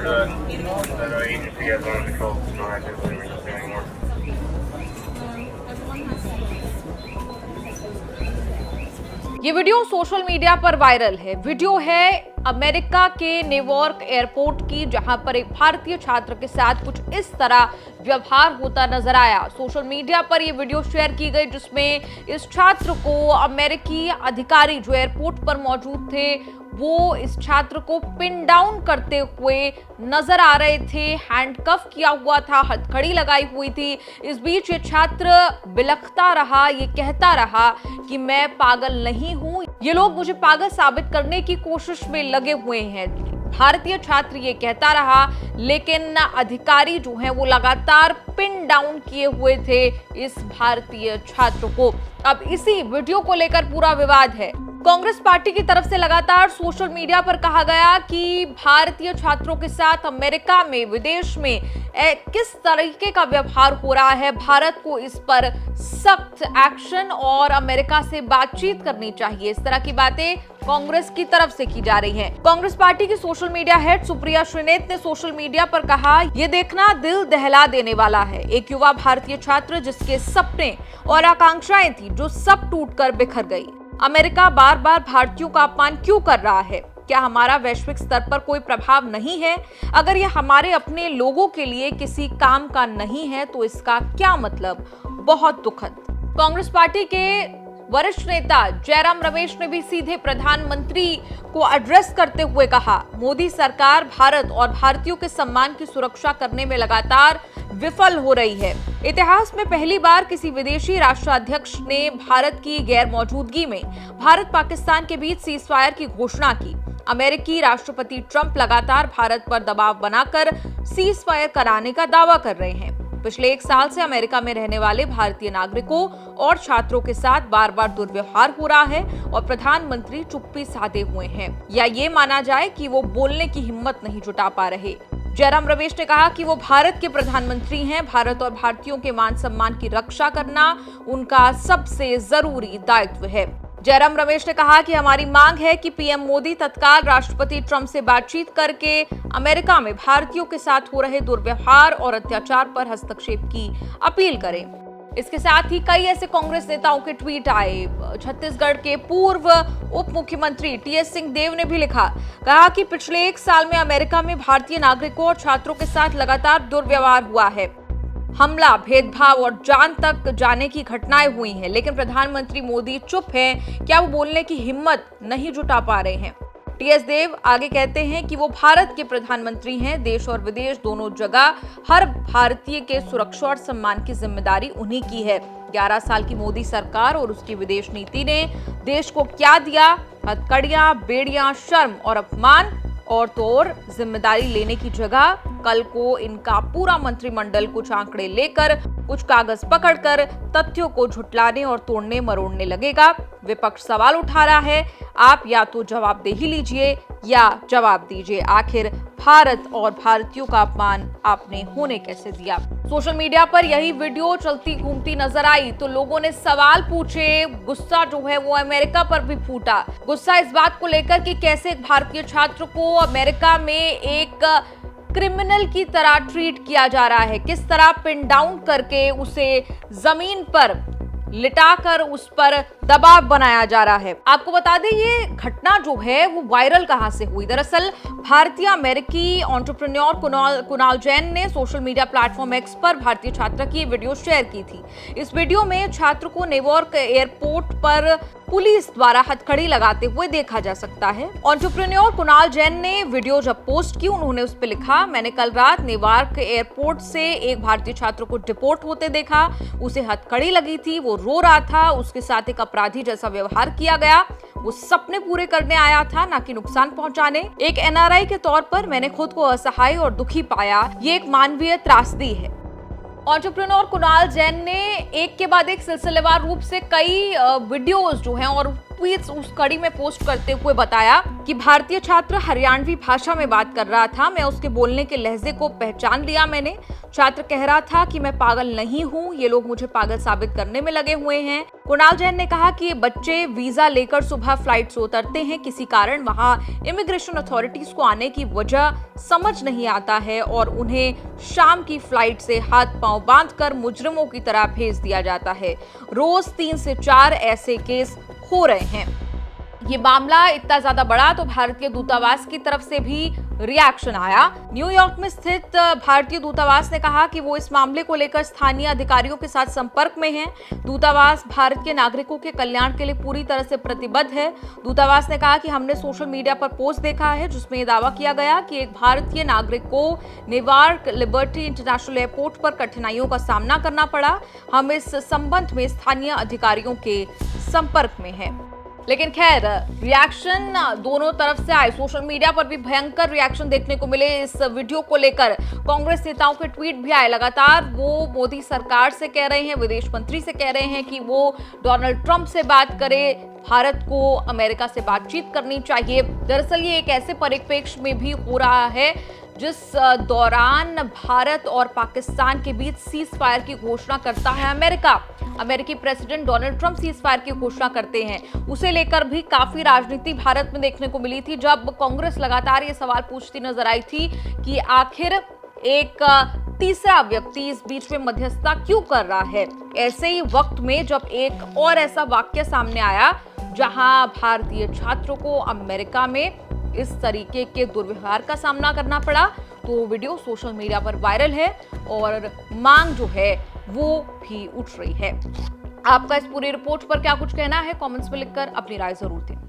that agency has under control. We don't have to do anything anymore. ये video social media पर viral है। Video है America के New York airport की, जहां पर एक भारतीय छात्र के साथ कुछ इस तरह व्यवहार होता नजर आया। सोशल मीडिया पर यह वीडियो शेयर की गई, जिसमें इस छात्र को अमेरिकी अधिकारी जो एयरपोर्ट पर मौजूद थे वो इस छात्र को पिन डाउन करते हुए नजर आ रहे थे। हैंडकफ किया हुआ था, हथकड़ी लगाई हुई थी। इस बीच ये छात्र बिलखता रहा, ये कहता रहा कि मैं पागल नहीं हूं, ये लोग मुझे पागल साबित करने की कोशिश में लगे हुए हैं। भारतीय छात्र ये कहता रहा, लेकिन अधिकारी जो हैं वो लगातार पिन डाउन किए हुए थे इस भारतीय छात्र को। अब इसी वीडियो को लेकर पूरा विवाद है। कांग्रेस पार्टी की तरफ से लगातार सोशल मीडिया पर कहा गया कि भारतीय छात्रों के साथ अमेरिका में, विदेश में किस तरीके का व्यवहार हो रहा है। भारत को इस पर सख्त एक्शन और अमेरिका से बातचीत करनी चाहिए। इस तरह की बातें कांग्रेस की तरफ से की जा रही हैं। कांग्रेस पार्टी की social media head Supriya Shrinate ने सोशल मीडिया पर कहा, यह देखना दिल दहला देने वाला है। एक युवा भारतीय छात्र जिसके सपने और आकांक्षाएं थी, जो सब टूटकर बिखर गई। अमेरिका बार बार भारतीयों का अपमान क्यों कर रहा है? क्या हमारा वैश्विक स्तर पर कोई प्रभाव नहीं है? अगर यह हमारे अपने लोगों के लिए किसी काम का नहीं है तो इसका क्या मतलब? बहुत दुखद। कांग्रेस पार्टी के वरिष्ठ नेता जयराम रमेश ने भी सीधे प्रधानमंत्री को एड्रेस करते हुए कहा, मोदी सरकार भारत और भारतीयों के सम्मान की सुरक्षा करने में लगातार विफल हो रही है। इतिहास में पहली बार किसी विदेशी राष्ट्राध्यक्ष ने भारत की गैर मौजूदगी में भारत पाकिस्तान के बीच सीजफायर की घोषणा की। अमेरिकी राष्ट्रपति ट्रंप लगातार भारत पर दबाव बनाकर सीजफायर कराने का दावा कर रहे हैं। पिछले 1 साल से अमेरिका में रहने वाले भारतीय नागरिकों और छात्रों के साथ बार बार दुर्व्यवहार हो रहा है और प्रधानमंत्री चुप्पी साधे हुए हैं, या ये माना जाए कि वो बोलने की हिम्मत नहीं जुटा पा रहे। जयराम रमेश ने कहा कि वो भारत के प्रधानमंत्री हैं। भारत और भारतीयों के मान सम्मान की रक्षा करना उनका सबसे जरूरी दायित्व है। जयराम रमेश ने कहा कि हमारी मांग है कि पीएम मोदी तत्काल राष्ट्रपति ट्रंप से बातचीत करके अमेरिका में भारतीयों के साथ हो रहे दुर्व्यवहार और अत्याचार पर हस्तक्षेप की अपील करें। इसके साथ ही कई ऐसे कांग्रेस नेताओं के ट्वीट आए। छत्तीसगढ़ के पूर्व उप मुख्यमंत्री टीएस सिंहदेव ने भी कहा कि पिछले 1 साल में अमेरिका में भारतीय नागरिकों और छात्रों के साथ लगातार दुर्व्यवहार हुआ है। हमला, भेदभाव और जान तक जाने की घटनाएं हुई हैं, लेकिन प्रधानमंत्री मोदी चुप हैं। क्या वो बोलने की हिम्मत नहीं जुटा पा रहे हैं? टीएस देव आगे कहते हैं कि वो भारत के प्रधानमंत्री हैं। देश और विदेश दोनों जगह हर भारतीय के सुरक्षा और सम्मान की जिम्मेदारी उन्हीं की है। 11 साल की मोदी सरकार और उसकी विदेश नीति ने देश को क्या दिया? हथकड़ियां, बेड़ियां, शर्म और अपमान, और तो और जिम्मेदारी लेने की जगह कल को इनका पूरा मंत्रिमंडल कुछ आंकड़े लेकर, कुछ कागज पकड़कर तथ्यों को झुटलाने और तोड़ने मरोड़ने लगेगा। विपक्ष सवाल उठा रहा है, आप या तो जवाब दे ही लीजिए या जवाब दीजिए। आखिर भारत और भारतीयों का अपमान आपने होने कैसे दिया? सोशल मीडिया पर यही वीडियो चलती घूमती नजर आई तो लोगों ने सवाल पूछे। गुस्सा जो है वो अमेरिका पर भी फूटा। गुस्सा इस बात को लेकर कि कैसे एक भारतीय छात्र को अमेरिका में एक क्रिमिनल की तरह ट्रीट किया जा रहा है, किस तरह पिन डाउन करके उसे जमीन पर लिटाकर उस पर दबाव बनाया जा रहा है। आपको बता दें ये घटना जो है वो वायरल कहां से हुई। दरअसल भारतीय अमेरिकी एंटरप्रेन्योर कुणाल जैन ने सोशल मीडिया प्लेटफॉर्म एक्स पर भारतीय छात्रा की वीडियो शेयर की थी। इस वीडियो में छात्र को न्यूयॉर्क एयरपोर्ट पर पुलिस द्वारा हथकड़ी लगाते हुए देखा जा सकता है। एंटरप्रेन्योर कुणाल जैन ने वीडियो जब पोस्ट की, उन्होंने उस पर लिखा, मैंने कल रात न्यूयॉर्क एयरपोर्ट से एक भारतीय छात्र को डिपोर्ट होते देखा। उसे हथकड़ी लगी थी, वो रो रहा था, उसके साथ एक अपराधी जैसा व्यवहार किया गया। वो सपने पूरे करने आया था, ना कि नुकसान पहुंचाने। एक एनआरआई के तौर पर मैंने खुद को असहाय और दुखी पाया। ये एक मानवीय त्रासदी है। एंटरप्रेन्योर कुणाल जैन ने एक के बाद एक सिलसिलेवार रूप से कई वीडियोस जो हैं और ट्वीट्स उस कड़ी में पोस्ट करते हुए बताया कि भारतीय छात्र हरियाणवी भाषा में बात कर रहा था। मैं उसके बोलने के लहजे को पहचान लिया मैंने। छात्र कह रहा था कि मैं पागल नहीं हूं, ये लोग मुझे पागल साबित करने में लगे हुए हैं। कुणाल जैन ने कहा कि ये बच्चे वीजा लेकर सुबह फ्लाइट से उतरते हैं, किसी कारण वहां इमिग्रेशन अथॉरिटीज को आने की वजह समझ नहीं आता है और उन्हें शाम की फ्लाइट से हाथ पांव बांधकर मुजरिमों की तरह भेज दिया जाता है। रोज 3 से 4 ऐसे केस हो रहे हैं। ये मामला इतना ज्यादा बड़ा तो भारतीय दूतावास की तरफ से भी रिएक्शन आया। न्यूयॉर्क में स्थित भारतीय दूतावास ने कहा कि वो इस मामले को लेकर स्थानीय अधिकारियों के साथ संपर्क में है। दूतावास भारत के नागरिकों के कल्याण के लिए पूरी तरह से प्रतिबद्ध है। दूतावास ने कहा कि हमने सोशल मीडिया पर पोस्ट देखा है जिसमें यह दावा किया गया कि एक भारतीय नागरिक को न्यूयॉर्क लिबर्टी इंटरनेशनल एयरपोर्ट पर कठिनाइयों का सामना करना पड़ा। हम इस संबंध में स्थानीय अधिकारियों के संपर्क में हैं। लेकिन खैर, रिएक्शन दोनों तरफ से आए। सोशल मीडिया पर भी भयंकर रिएक्शन देखने को मिले इस वीडियो को लेकर। कांग्रेस नेताओं के ट्वीट भी आए। लगातार वो मोदी सरकार से कह रहे हैं, विदेश मंत्री से कह रहे हैं कि वो डोनाल्ड ट्रंप से बात करे, भारत को अमेरिका से बातचीत करनी चाहिए। दरअसल ये एक ऐसे परिप्रेक्ष्य में भी हो रहा है जिस दौरान भारत और पाकिस्तान के बीच सीज फायर की घोषणा करता है अमेरिका। अमेरिकी president Donald Trump cease fire की घोषणा करते हैं। उसे लेकर भी काफी राजनीति भारत में देखने को मिली थी, जब कांग्रेस लगातार ये सवाल पूछती नजर आई थी कि आखिर एक तीसरा व्यक्ति इस बीच में मध्यस्थता क्यों कर रहा है। ऐसे ही वक्त में जब एक और ऐसा वाक्य सामने आया जहां भारतीय छात्रों को अमेरिका में इस तरीके के दुर्व्यवहार का सामना करना पड़ा, तो वीडियो सोशल मीडिया पर वायरल है और मांग जो है वो भी उठ रही है। आपका इस पूरी रिपोर्ट पर क्या कुछ कहना है, कमेंट्स में लिखकर अपनी राय जरूर दें।